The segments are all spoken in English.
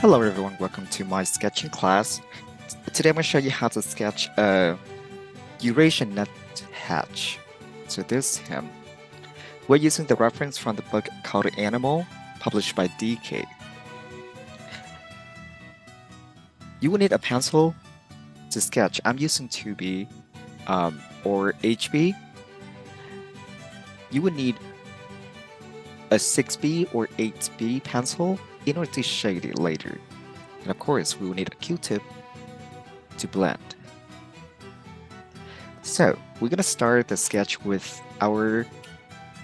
Hello everyone, welcome to my sketching class. Today I'm going to show you how to sketch a Eurasian nuthatch. So this is him. We're using the reference from the book called Animal, published by DK. You will need a pencil to sketch. I'm using 2B or HB. You would need a 6B or 8B pencil in order to shade it later. And of course, we will need a Q-tip to blend. So we're going to start the sketch with our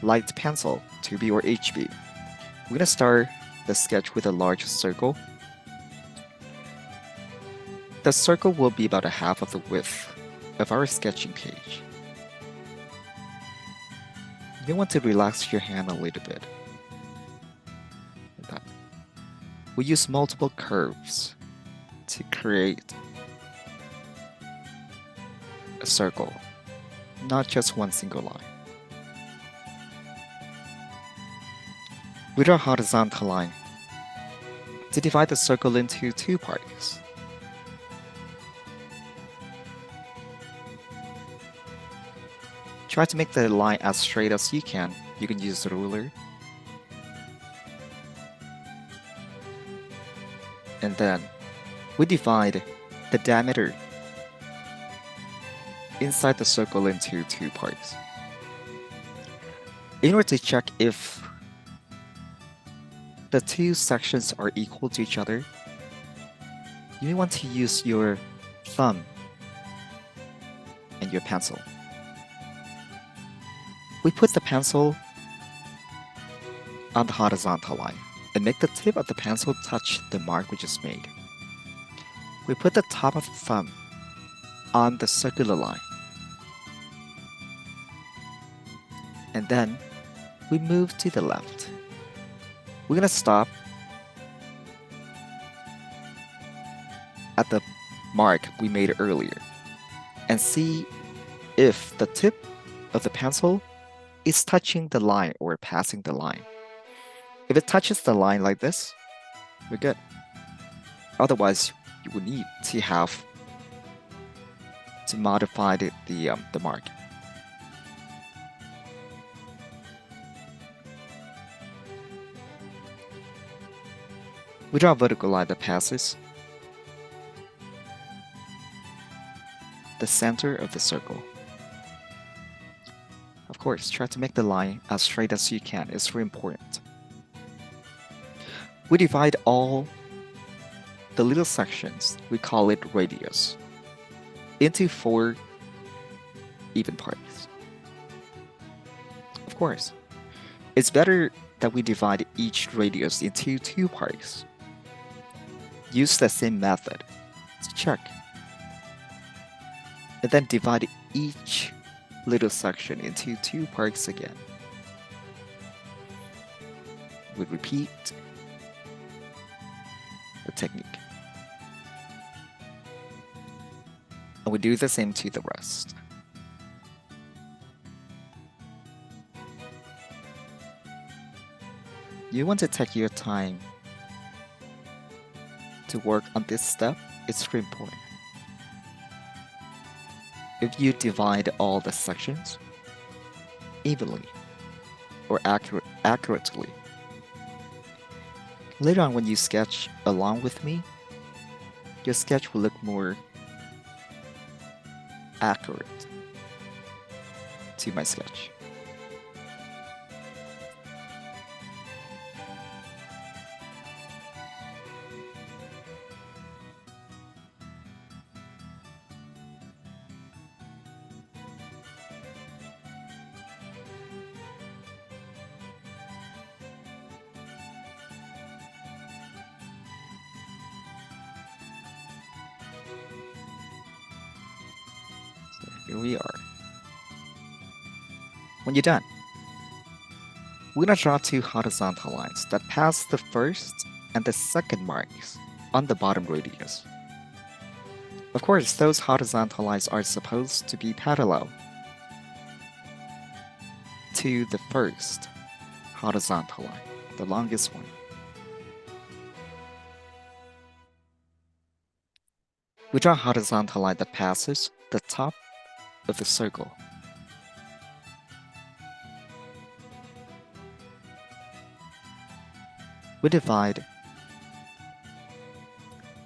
light pencil, 2B or HB. We're going to start the sketch with a large circle. The circle will be about a half of the width of our sketching page. You want to relax your hand a little bit. Like that. We use multiple curves to create a circle, not just one single line. We draw a horizontal line to divide the circle into two parts. Try to make the line as straight as you can. You can use a ruler. And then we divide the diameter inside the circle into two parts. In order to check if the two sections are equal to each other, you may want to use your thumb and your pencil. We put the pencil on the horizontal line and make the tip of the pencil touch the mark we just made. We put the top of the thumb on the circular line. And then we move to the left. We're going to stop at the mark we made earlier and see if the tip of the pencil is touching the line or passing the line. If it touches the line like this, we're good. Otherwise, you will need to have to modify the mark. We draw a vertical line that passes the center of the circle. Of course, try to make the line as straight as you can. It's very important. We divide all the little sections, we call it radius, into 4 even parts. Of course, it's better that we divide each radius into 2 parts. Use the same method to check. And then divide each little section into 2 parts again. We repeat the technique. And we do the same to the rest. You want to take your time to work on this step. It's very important. If you divide all the sections evenly or accurately, later on when you sketch along with me, your sketch will look more accurate to my sketch. Here we are. When you're done, we're going to draw 2 horizontal lines that pass the first and the second marks on the bottom radius. Of course, those horizontal lines are supposed to be parallel to the first horizontal line, the longest one. We draw a horizontal line that passes the top of the circle. We divide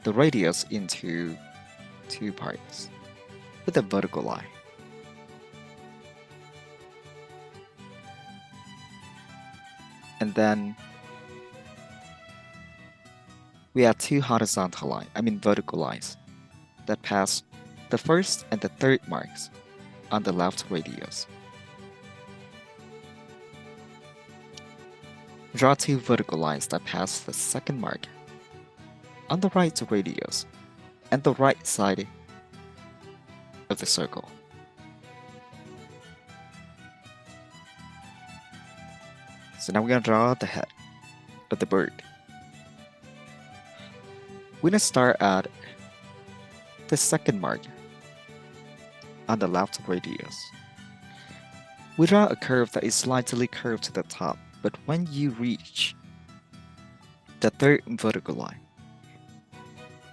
the radius into two parts with a vertical line. And then we add two vertical lines that pass the first and the third marks on the left radius. Draw two vertical lines that pass the second mark on the right radius and the right side of the circle. So now we're going to draw the head of the bird. We're going to start at the second mark on the left radius. We draw a curve that is slightly curved to the top, but when you reach the third vertical line,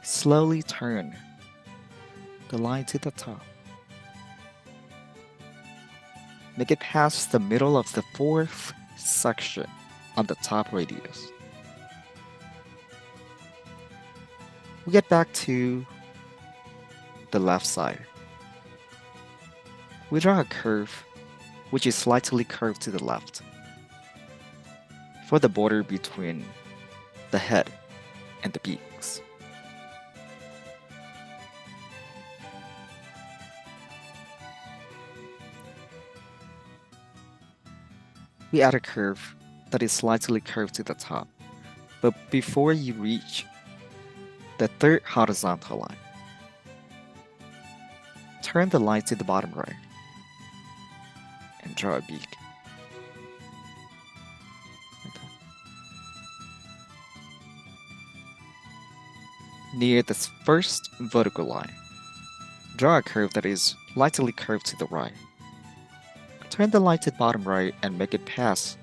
slowly turn the line to the top. Make it past the middle of the fourth section on the top radius. We get back to the left side. We draw a curve which is slightly curved to the left for the border between the head and the beaks. We add a curve that is slightly curved to the top, but before you reach the third horizontal line, turn the line to the bottom right and draw a beak. Near the first vertical line, draw a curve that is slightly curved to the right. Turn the line to the bottom right and make it pass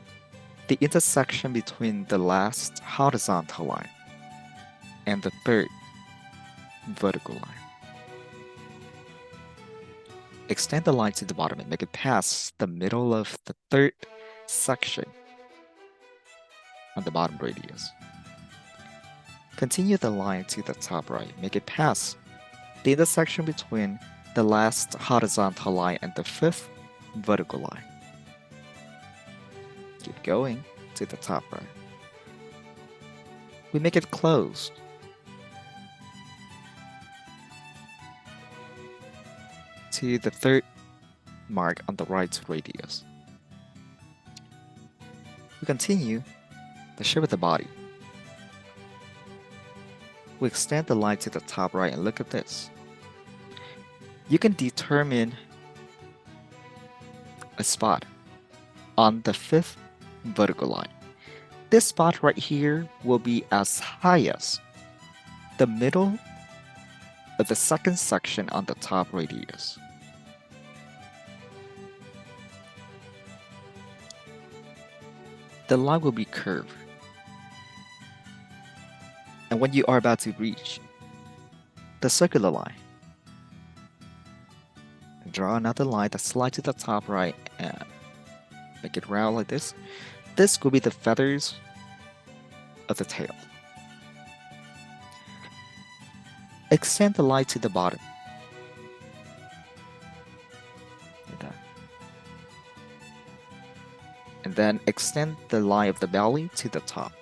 the intersection between the last horizontal line and the third vertical line. Extend the line to the bottom and make it pass the middle of the third section on the bottom radius. Continue the line to the top right, make it pass the intersection between the last horizontal line and the fifth vertical line. Keep going to the top right. We make it closed to the third mark on the right radius. We continue the shape of the body. We extend the line to the top right and look at this. You can determine a spot on the fifth vertical line. This spot right here will be as high as the middle of the second section on the top radius. The line will be curved. And when you are about to reach the circular line, draw another line that slides to the top right and make it round like this. This will be the feathers of the tail. Extend the line to the bottom. Like that. And then extend the line of the belly to the top.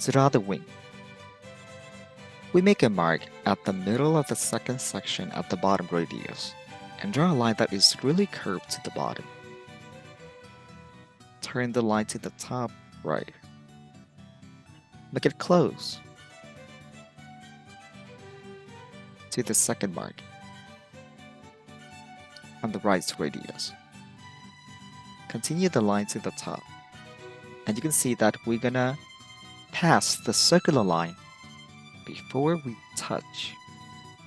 To draw the wing, we make a mark at the middle of the second section at the bottom radius and draw a line that is really curved to the bottom. Turn the line to the top right. Make it close to the second mark on the right radius. Continue the line to the top, and you can see that we're gonna pass the circular line before we touch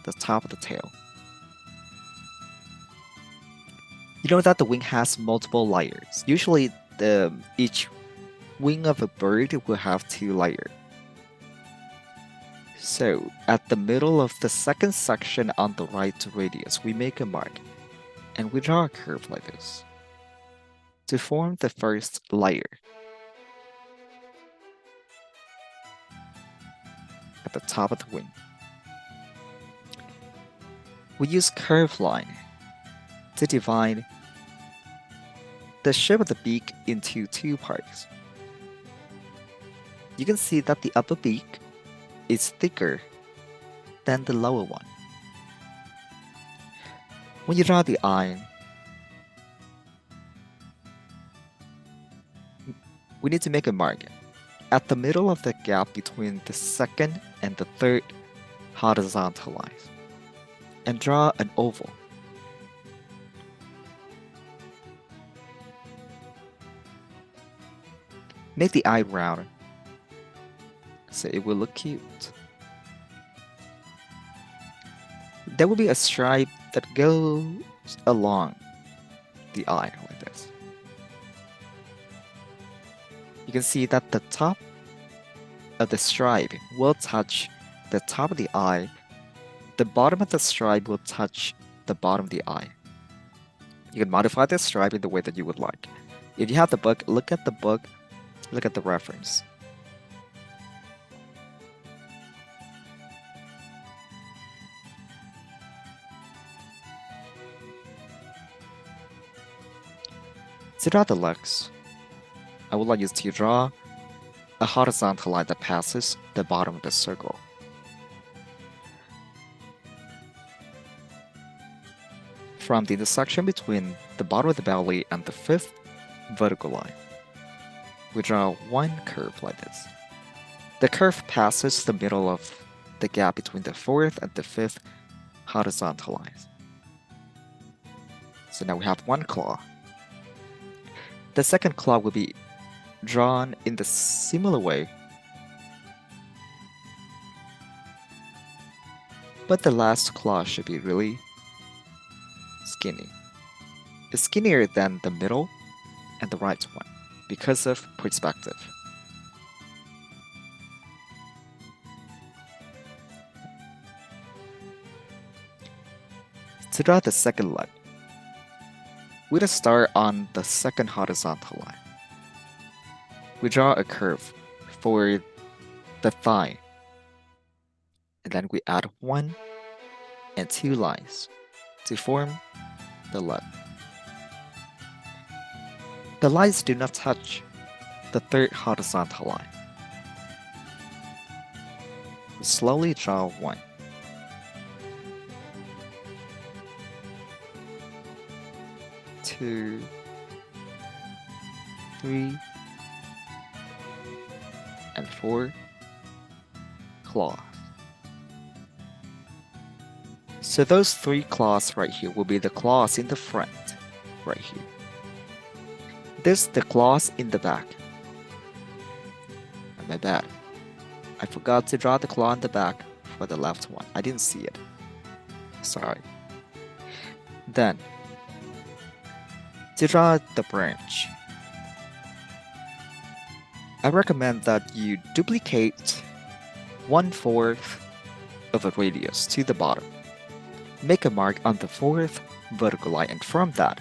the top of the tail. You know that the wing has multiple layers. Usually each wing of a bird will have 2 layers. So, at the middle of the second section on the right radius, we make a mark, and we draw a curve like this to form the first layer. At the top of the wing. We use curved line to divide the shape of the beak into 2 parts. You can see that the upper beak is thicker than the lower one. When you draw the eye, we need to make a mark at the middle of the gap between the second and the third horizontal lines and draw an oval. Make the eye round so it will look cute. There will be a stripe that goes along the eye like this. You can see that the top of the stripe will touch the top of the eye. The bottom of the stripe will touch the bottom of the eye. You can modify the stripe in the way that you would like. If you have the book, look at the book, look at the reference. To draw the legs, I would like you to draw a horizontal line that passes the bottom of the circle. From the intersection between the bottom of the belly and the 5th vertical line, we draw one curve like this. The curve passes the middle of the gap between the 4th and the 5th horizontal lines. So now we have one claw. The second claw will be drawn in the similar way, but the last claw should be really skinny. It's skinnier than the middle and the right one because of perspective. To draw the second leg, we'll start on the second horizontal line. We draw a curve for the thigh, and then we add 1 and 2 lines to form the leg. The lines do not touch the 3rd horizontal line. We slowly draw 1. 2, 3, and 4 claws. So those 3 claws right here will be the claws in the front, right here. This the claws in the back. My bad. I forgot to draw the claw in the back for the left one. I didn't see it. Sorry. Then, to draw the branch, I recommend that you duplicate 1/4 of a radius to the bottom. Make a mark on the 4th vertical line, and from that,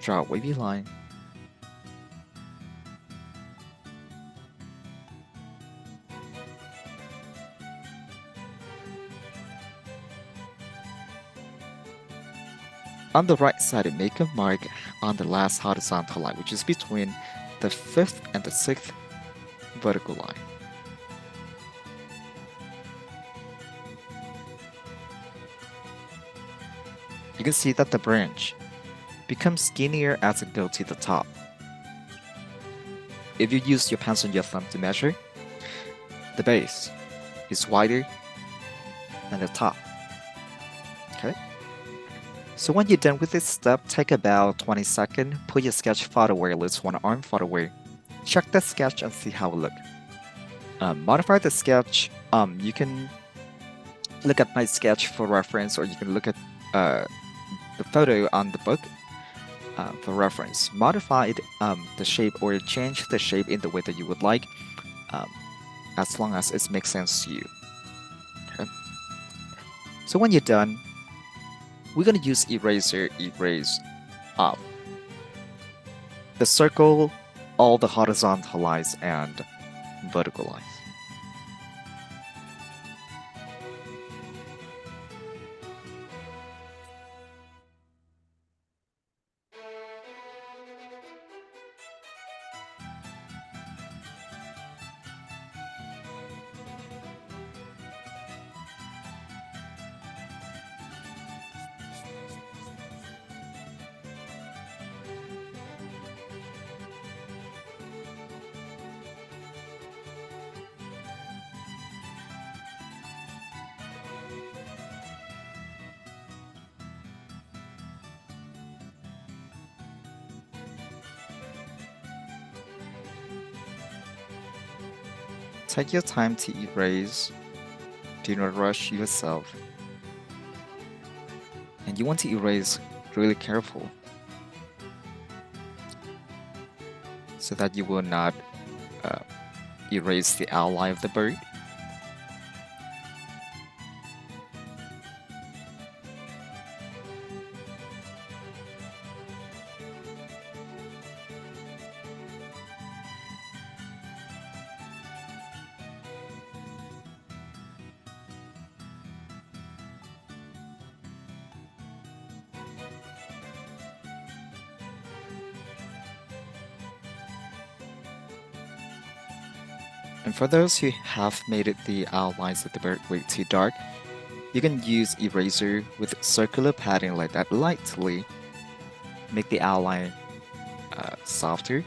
draw a wavy line. On the right side, make a mark on the last horizontal line, which is between the 5th and the 6th vertical line. You can see that the branch becomes skinnier as it goes to the top. If you use your pencil and your thumb to measure, the base is wider than the top. Okay? So when you're done with this step, take about 20 seconds, put your sketch far away, at least one arm far away. Check the sketch and see how it looks. Modify the sketch. You can look at my sketch for reference, or you can look at the photo on the book. for reference. Modify the shape or change the shape in the way that you would like, um, as long as it makes sense to you. Okay. So when you're done, we're gonna use eraser erase um, the circle, all the horizontal lines and vertical lines. Take your time to erase. Do not rush yourself. And you want to erase really careful so that you will not uh, erase the outline of the bird. And for those who have made it the outlines of the bird way too dark, you can use eraser with circular pattern like that lightly. Make the outline softer.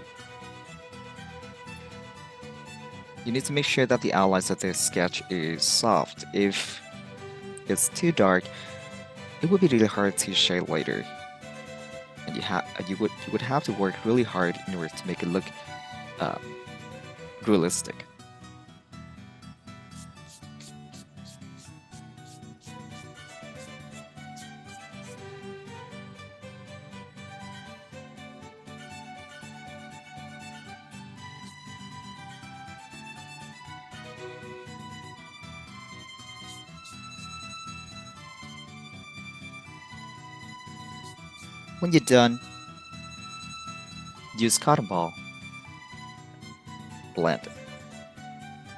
You need to make sure that the outlines of the sketch is soft. If it's too dark, it would be really hard to shade later. And you would have to work really hard in order to make it look uh, realistic. When you're done, use cotton ball. Blend.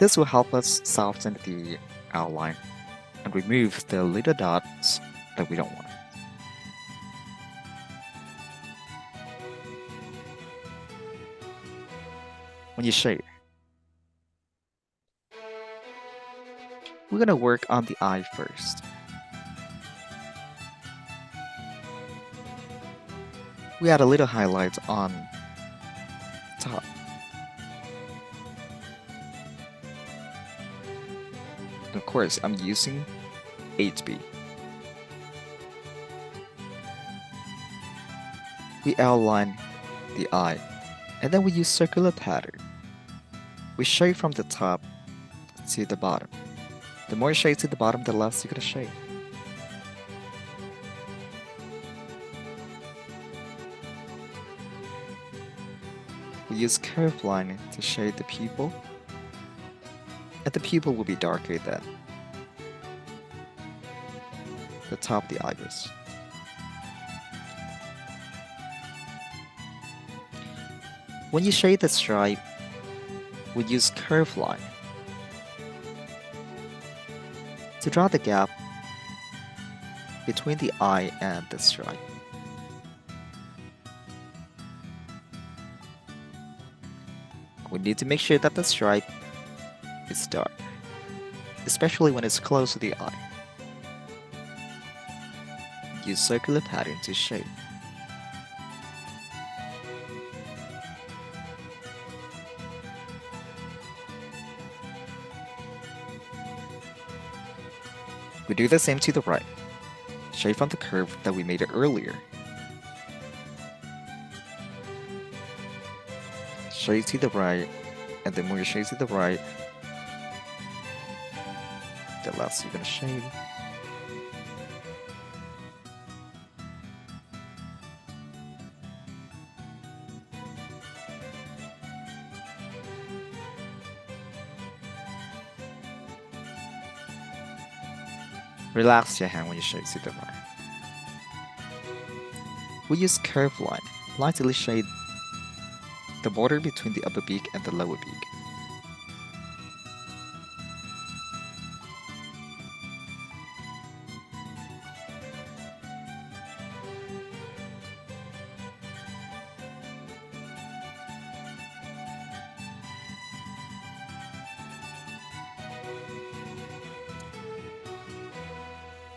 This will help us soften the outline and remove the little dots that we don't want. When you shade, we're gonna work on the eye first. We add a little highlight on top. And of course, I'm using 8B. We outline the eye, and then we use circular pattern. We shade from the top to the bottom. The more shade to the bottom, the less you're gonna shade. We use curved line to shade the pupil, and the pupil will be darker than the top of the iris. When you shade the stripe, we use curved line to draw the gap between the eye and the stripe. We need to make sure that the stripe is dark, especially when it's close to the eye. Use circular pattern to shade. We do the same to the right. Shade from the curve that we made earlier. Shade to the right, and the more you shade to the right, the less you're gonna shade. Relax your hand when you shade to the right. We use curved line, lightly shade the border between the upper beak and the lower beak.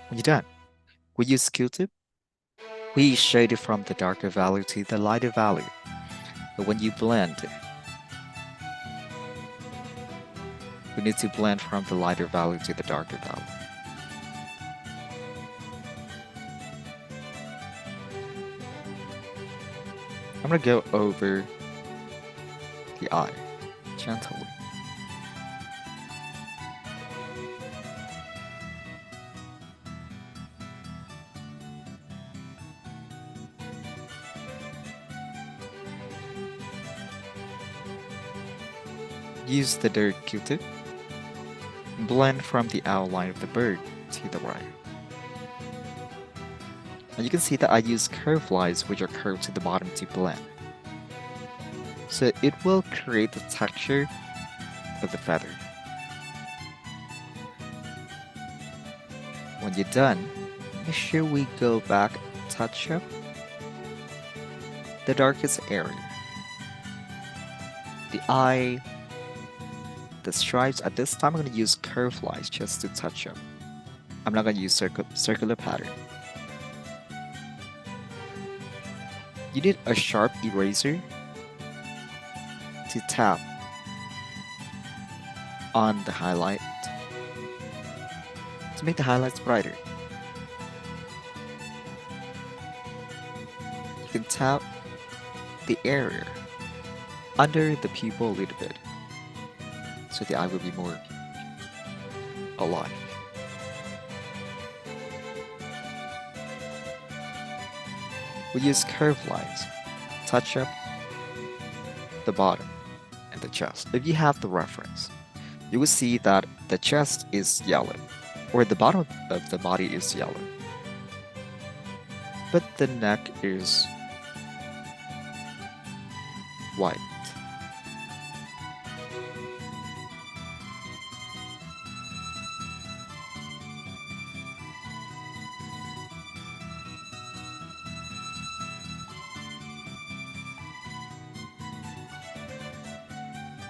When you're done, we use Q-tip. We shade it from the darker value to the lighter value. But when you blend, we need to blend from the lighter value to the darker value. I'm gonna go over the eye gently. Use the dirt Q-tip. Blend from the outline of the bird to the right. And you can see that I use curved lines which are curved to the bottom to blend. So it will create the texture of the feather. When you're done, make sure we go back, touch up the darkest area. The eye, the stripes. At this time I'm going to use curved lines just to touch up. I'm not going to use circular pattern. You need a sharp eraser to tap on the highlight to make the highlights brighter. You can tap the area under the pupil a little bit so the eye will be more alive. We use curved lines, touch up the bottom and the chest. If you have the reference, you will see that the chest is yellow, or the bottom of the body is yellow, but the neck is white.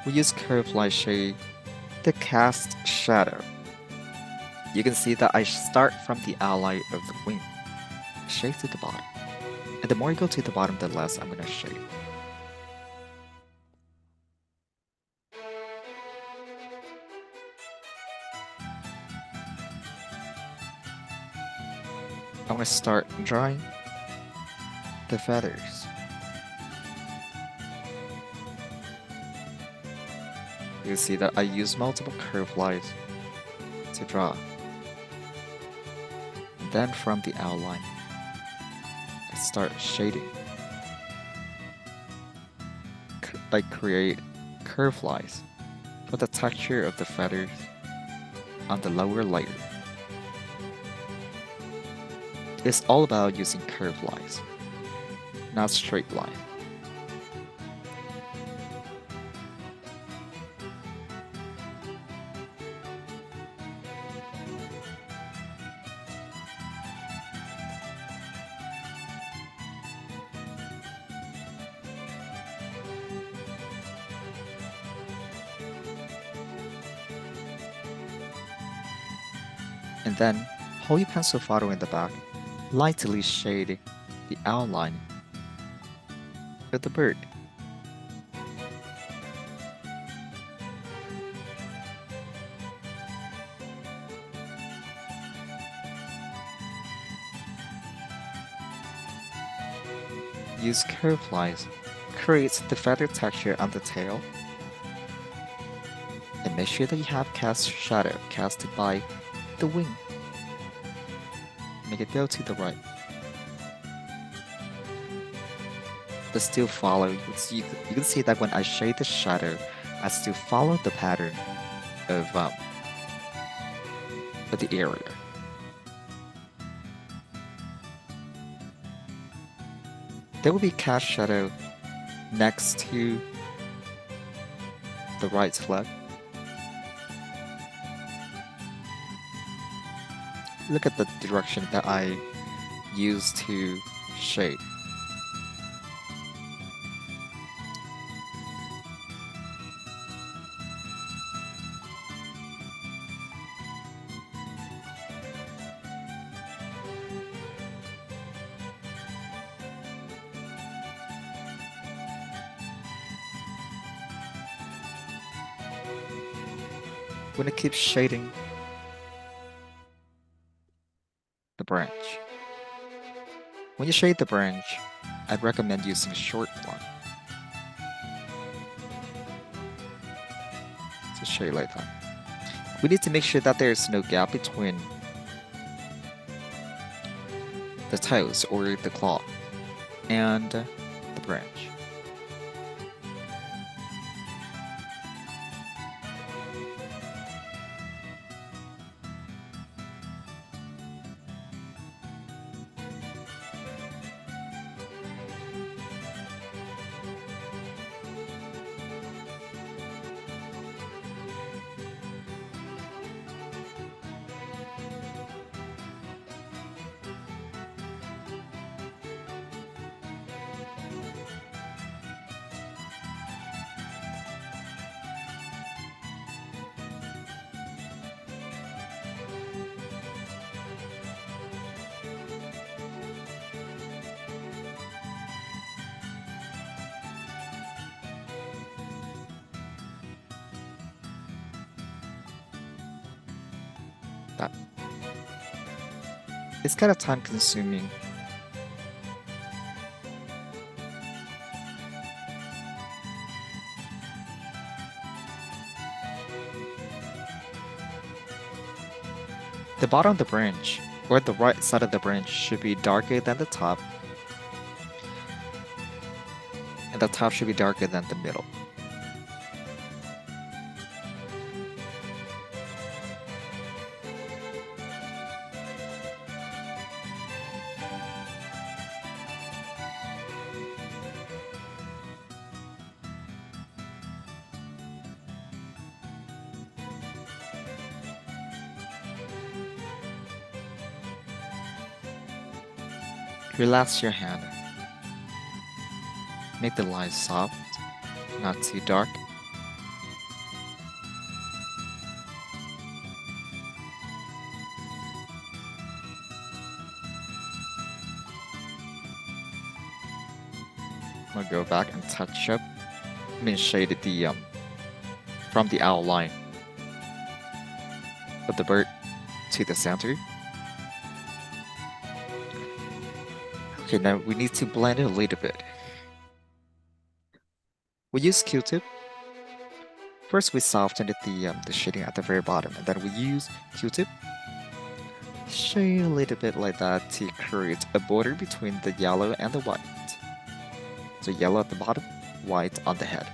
We use curved line shade to cast shadow. You can see that I start from the outline of the wing, shade to the bottom. And the more you go to the bottom, the less I'm going to shade. I'm going to start drawing the feathers. You see that I use multiple curved lines to draw. And then from the outline, I start shading. I create curved lines for the texture of the feathers on the lower layer. It's all about using curved lines, not straight lines. And then hold your pencil photo in the back, lightly shade the outline of the bird. Use curved lines, create the feather texture on the tail, and make sure that you have cast shadow casted by the wing. Make it go to the right. But still follow. You can see that when I shade the shadow, I still follow the pattern of the area. There will be cast shadow next to the right leg. Look at the direction that I use to shade. We're gonna keep shading the branch. When you shade the branch, I'd recommend using a short one. To shade like that. We need to make sure that there is no gap between the toes or the claw and the branch. That. It's kind of time consuming. The bottom of the branch, or the right side of the branch, should be darker than the top, and the top should be darker than the middle. Relax your hand. Make the line soft, not too dark. I'm gonna go back and touch up. Shade the from the outline of the bird to the center. Okay, now we need to blend it a little bit. We use Q-tip. First, we softened the shading at the very bottom, and then we use Q-tip. Shade a little bit like that to create a border between the yellow and the white. So yellow at the bottom, white on the head.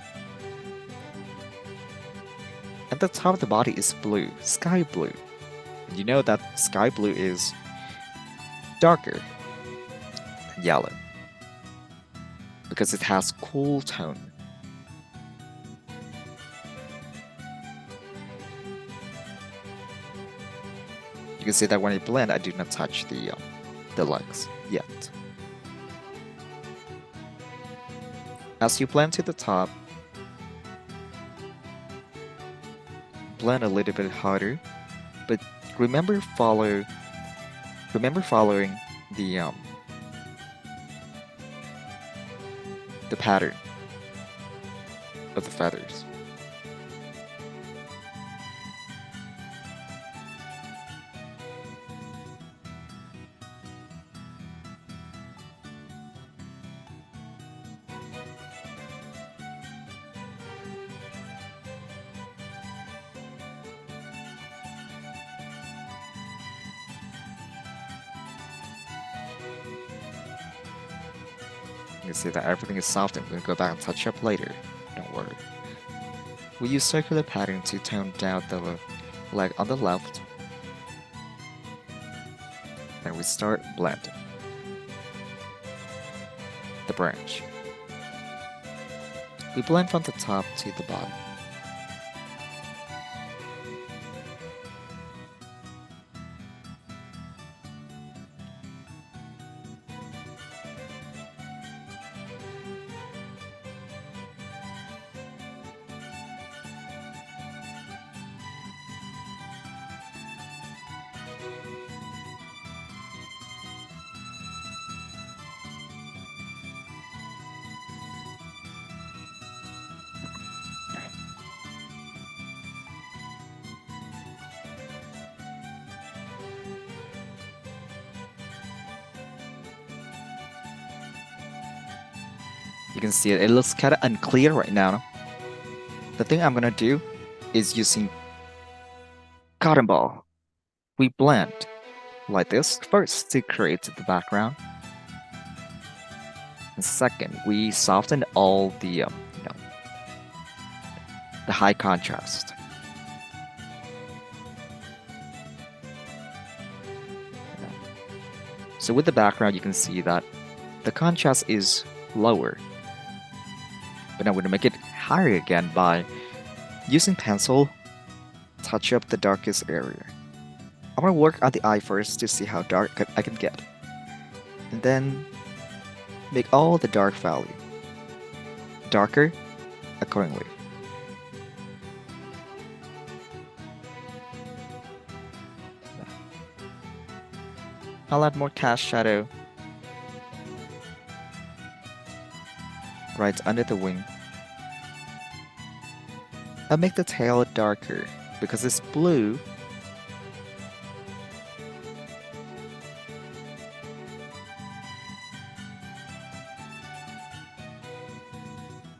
And the top of the body is blue, sky blue. And you know that sky blue is darker than yellow because it has cool tone. You can see that when I blend, I do not touch the legs yet. As you blend to the top, blend a little bit harder, but remember following the pattern of the feathers. You can see that everything is soft, and we're going to go back and touch up later. Don't worry. We use circular pattern to tone down the leg on the left. And we start blending. the branch. We blend from the top to the bottom. You can see it looks kind of unclear right now. The thing I'm gonna do is using cotton ball. We blend like this first to create the background. And second, we soften all the the high contrast. So with the background, you can see that the contrast is lower. But I'm going to make it higher again by using pencil, touch up the darkest area. I want to work on the eye first to see how dark I can get. And then make all the dark value darker accordingly. I'll add more cast shadow right under the wing. I'll make the tail darker because it's blue.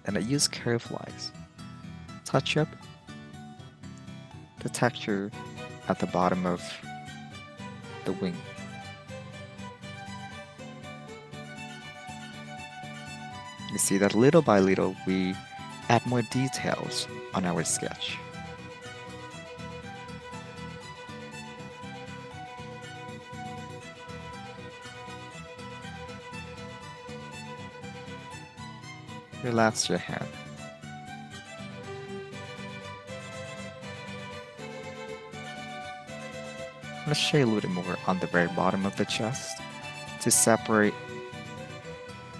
And I use curved lines. Touch up the texture at the bottom of the wing. You see that little by little we add more details on our sketch. Relax your hand. Let's shade a little more on the very bottom of the chest to separate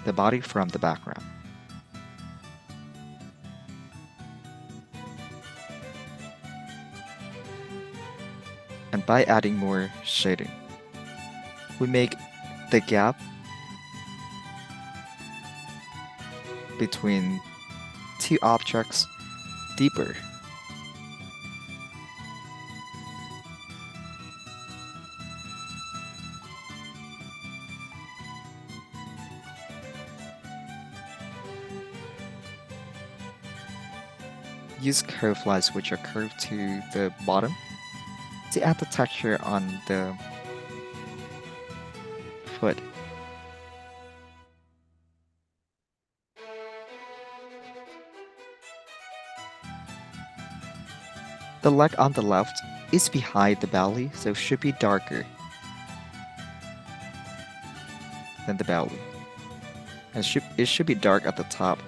the body from the background. And by adding more shading, we make the gap between two objects deeper. Use curved lines which are curved to the bottom to add the texture on the foot. The leg on the left is behind the belly, so it should be darker than the belly. And it should be dark at the top,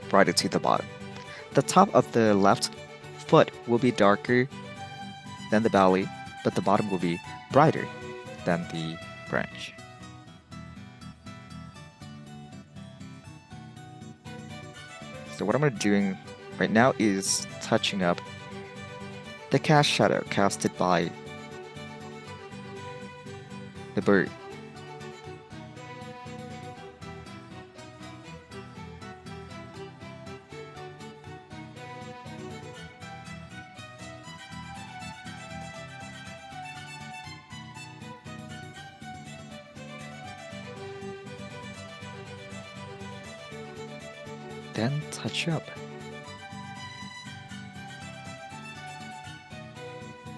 brighter to the bottom. The top of the left foot will be darker than the belly, but the bottom will be brighter than the branch. So what I'm doing right now is touching up the cast shadow casted by the bird. Then touch up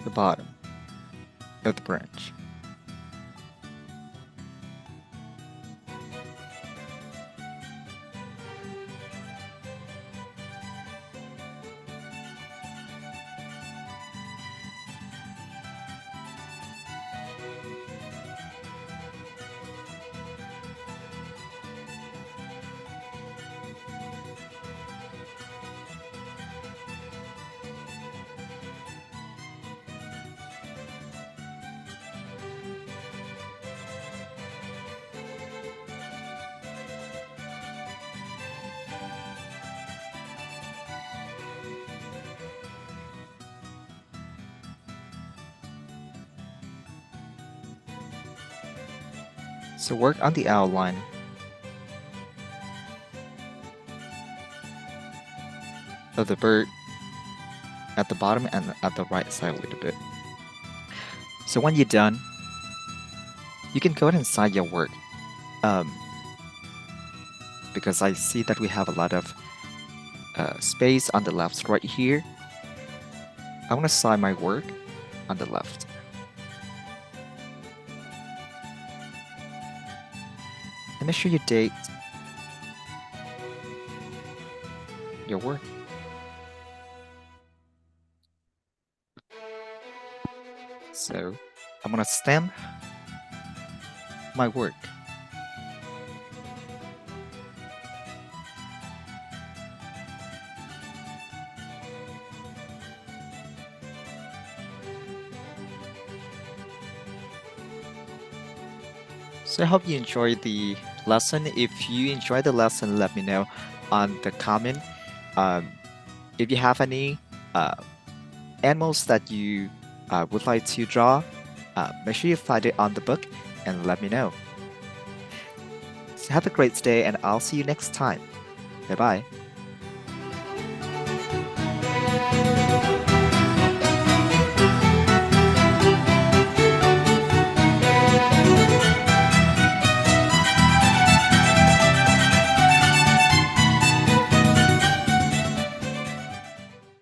the bottom of the branch. So work on the outline of the bird at the bottom and at the right side a little bit. So when you're done, you can go ahead and sign your work. Because I see that we have a lot of space on the left right here. I want to sign my work on the left. And make sure you date your work. So I'm gonna stamp my work. So I hope you enjoyed the lesson. If you enjoyed the lesson, let me know on the comment. If you have any animals that you would like to draw, make sure you find it on the book and let me know. So have a great day and I'll see you next time. Bye bye.